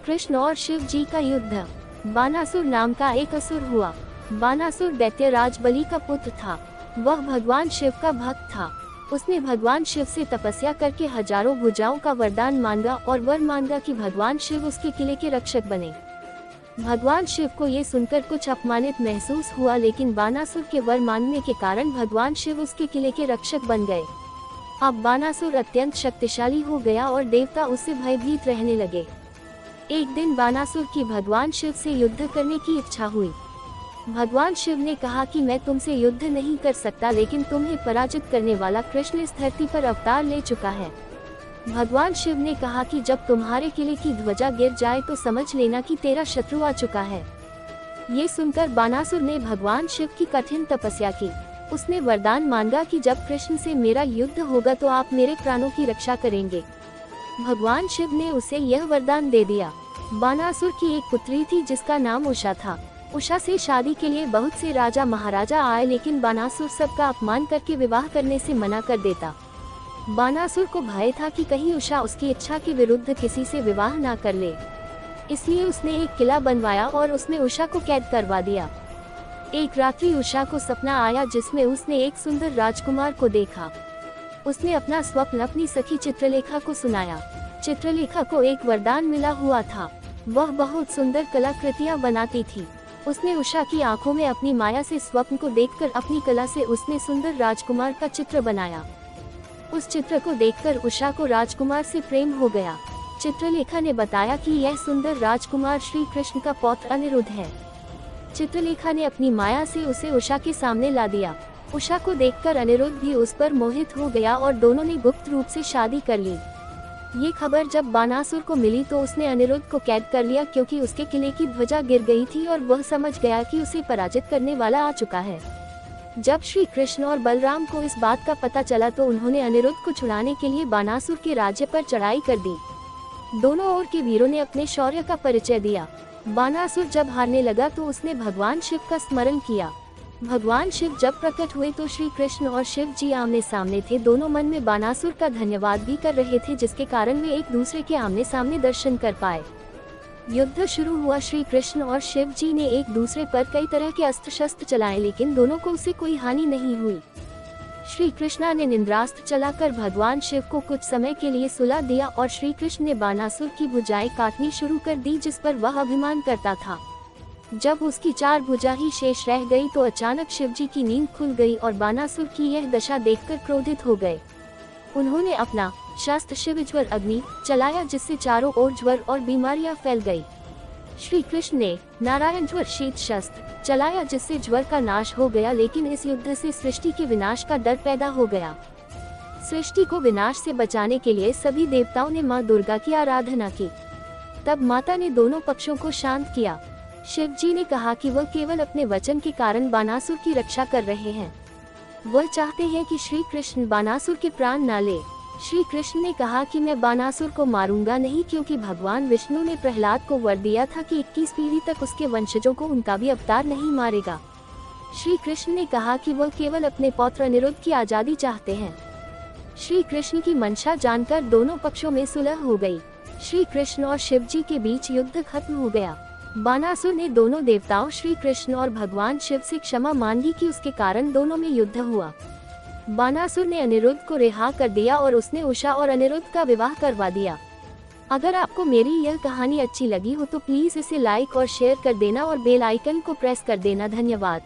कृष्ण और शिव जी का युद्ध। बानासुर नाम का एक असुर हुआ। बानासुर दैत्य राज बलि का पुत्र था। वह भगवान शिव का भक्त था। उसने भगवान शिव से तपस्या करके हजारों भुजाओं का वरदान मांगा और वर मांगा कि भगवान शिव उसके किले के रक्षक बने। भगवान शिव को ये सुनकर कुछ अपमानित महसूस हुआ, लेकिन बानासुर के वर मांगने के कारण भगवान शिव उसके किले के रक्षक बन गए। अब बानासुर अत्यंत शक्तिशाली हो गया और देवता उससे भयभीत रहने लगे। एक दिन बानासुर की भगवान शिव से युद्ध करने की इच्छा हुई। भगवान शिव ने कहा कि मैं तुमसे युद्ध नहीं कर सकता, लेकिन तुम्हें पराजित करने वाला कृष्ण इस धरती पर अवतार ले चुका है। भगवान शिव ने कहा कि जब तुम्हारे किले की ध्वजा गिर जाए तो समझ लेना कि तेरा शत्रु आ चुका है। ये सुनकर बानासुर ने भगवान शिव की कठिन तपस्या की। उसने वरदान मांगा कि जब कृष्ण से मेरा युद्ध होगा तो आप मेरे प्राणों की रक्षा करेंगे। भगवान शिव ने उसे यह वरदान दे दिया। बानासुर की एक पुत्री थी जिसका नाम उषा था। उषा से शादी के लिए बहुत से राजा महाराजा आए, लेकिन बानासुर सबका अपमान करके विवाह करने से मना कर देता। बानासुर को भय था कि कहीं उषा उसकी इच्छा के विरुद्ध किसी से विवाह ना कर ले, इसलिए उसने एक किला बनवाया और उसमें उषा को कैद करवा दिया। एक रात्रि उषा को सपना आया जिसमें उसने एक सुंदर राजकुमार को देखा। उसने अपना स्वप्न अपनी सखी चित्रलेखा को सुनाया। चित्रलेखा को एक वरदान मिला हुआ था। वह बहुत सुंदर कलाकृतियां बनाती थी। उसने उषा की आंखों में अपनी माया से स्वप्न को देखकर अपनी कला से उसने सुंदर राजकुमार का चित्र बनाया। उस चित्र को देखकर उषा को राजकुमार से प्रेम हो गया। चित्रलेखा ने बताया कि यह सुंदर राजकुमार श्री कृष्ण का पौत्र अनिरुद्ध है। चित्रलेखा ने अपनी माया से उसे उषा के सामने ला दिया। उषा को देखकर अनिरुद्ध भी उस पर मोहित हो गया और दोनों ने गुप्त रूप से शादी कर ली। ये खबर जब बानासुर को मिली तो उसने अनिरुद्ध को कैद कर लिया, क्योंकि उसके किले की ध्वजा गिर गई थी और वह समझ गया कि उसे पराजित करने वाला आ चुका है। जब श्री कृष्ण और बलराम को इस बात का पता चला तो उन्होंने अनिरुद्ध को छुड़ाने के लिए बानासुर के राज्य पर चढ़ाई कर दी। दोनों ओर के वीरों ने अपने शौर्य का परिचय दिया। बानासुर जब हारने लगा तो उसने भगवान शिव का स्मरण किया। भगवान शिव जब प्रकट हुए तो श्री कृष्ण और शिव जी आमने सामने थे। दोनों मन में बानासुर का धन्यवाद भी कर रहे थे, जिसके कारण वे एक दूसरे के आमने सामने दर्शन कर पाए। युद्ध शुरू हुआ। श्री कृष्ण और शिव जी ने एक दूसरे पर कई तरह के अस्त्र शस्त्र चलाए, लेकिन दोनों को उससे कोई हानि नहीं हुई। श्री कृष्ण ने निंद्रास्त्र चलाकर भगवान शिव को कुछ समय के लिए सुला दिया और श्री कृष्ण ने बानासुर की भुजाएं काटनी शुरू कर दी, जिस पर वह अभिमान करता था। जब उसकी 4 भुजा ही शेष रह गई तो अचानक शिवजी की नींद खुल गई और बानासुर की यह दशा देखकर क्रोधित हो गए। उन्होंने अपना शस्त्र शिवज्वर अग्नि चलाया, जिससे चारों ओर ज्वर और बीमारियां फैल गई। श्री कृष्ण ने नारायण ज्वर शीत शस्त्र चलाया, जिससे ज्वर का नाश हो गया, लेकिन इस युद्ध से सृष्टि के विनाश का डर पैदा हो गया। सृष्टि को विनाश से बचाने के लिए सभी देवताओं ने माँ दुर्गा की आराधना की। तब माता ने दोनों पक्षों को शांत किया। शिव जी ने कहा कि वह केवल अपने वचन के कारण बानासुर की रक्षा कर रहे हैं। वह चाहते हैं कि श्री कृष्ण बानासुर के प्राण न ले। श्री कृष्ण ने कहा कि मैं बानासुर को मारूंगा नहीं, क्योंकि भगवान विष्णु ने प्रहलाद को वर दिया था कि 21 पीढ़ी तक उसके वंशजों को उनका भी अवतार नहीं मारेगा। श्री कृष्ण ने कहा कि वह केवल अपने पौत्र अनिरुद्ध की आजादी चाहते हैं। श्री कृष्ण की मंशा जानकर दोनों पक्षों में सुलह हो गई। श्री कृष्ण और शिव जी के बीच युद्ध खत्म हो गया। बानासुर ने दोनों देवताओं श्री कृष्ण और भगवान शिव से क्षमा मांगी कि उसके कारण दोनों में युद्ध हुआ। बानासुर ने अनिरुद्ध को रिहा कर दिया और उसने उषा और अनिरुद्ध का विवाह करवा दिया। अगर आपको मेरी यह कहानी अच्छी लगी हो तो प्लीज इसे लाइक और शेयर कर देना और बेल आइकन को प्रेस कर देना। धन्यवाद।